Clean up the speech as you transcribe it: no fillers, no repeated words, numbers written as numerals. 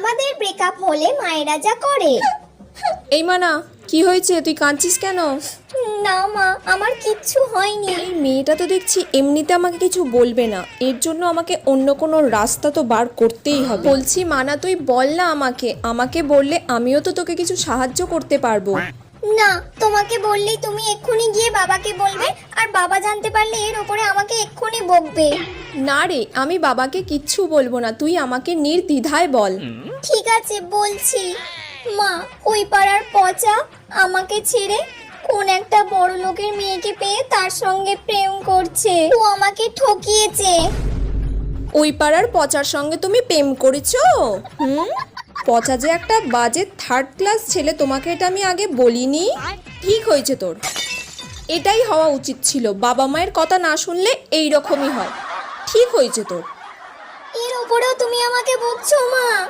আমাদের ব্রেকআপ হলে মায়েরা যা করে। এই মানা, কি হয়েছে? তুই কাঁদছিস কেন? না মা, আমার কিচ্ছু হয়নি। এই মেয়েটা তো দেখছি এমনিতে আমাকে কিছু বলবে না, এর জন্য আমাকে অন্য কোনো রাস্তা তো বার করতেই হবে। বলছি মানা, তুই বল না আমাকে, আমাকে বললে আমিও তো তোকে কিছু সাহায্য করতে পারবো। না, তোমাকে বললেই তুমি এক্ষুনি গিয়ে বাবাকে বলবে, আর বাবা জানতে পারলে এর ওপরে আমাকে এক্ষুনি বকবে। না রে, আমি বাবাকে কিচ্ছু বলবো না, তুই আমাকে নির্দ্বিধায় বল। ঠিক আছে, বলছি। মা, ওই পাড়ার পচা আমাকে ছেড়ে কোন একটা বড় লোকের মেয়েকে পেয়ে তার সঙ্গে প্রেম করছে। ও আমাকে ঠকিয়েছে। ওই পাড়ার পচার সঙ্গে তুমি প্রেম করেছো? পচা যে একটা বাজে থার্ড ক্লাস ছেলে, তোমাকে এটা আমি আগে বলিনি। ঠিক হয়েছে তোর, এটাই হওয়া উচিত ছিল। বাবা মায়ের কথা না শুনলে এই রকমই হয়। ঠিক হয়েছে তোর। এর ওপরেও তুমি আমাকে বকছো মা?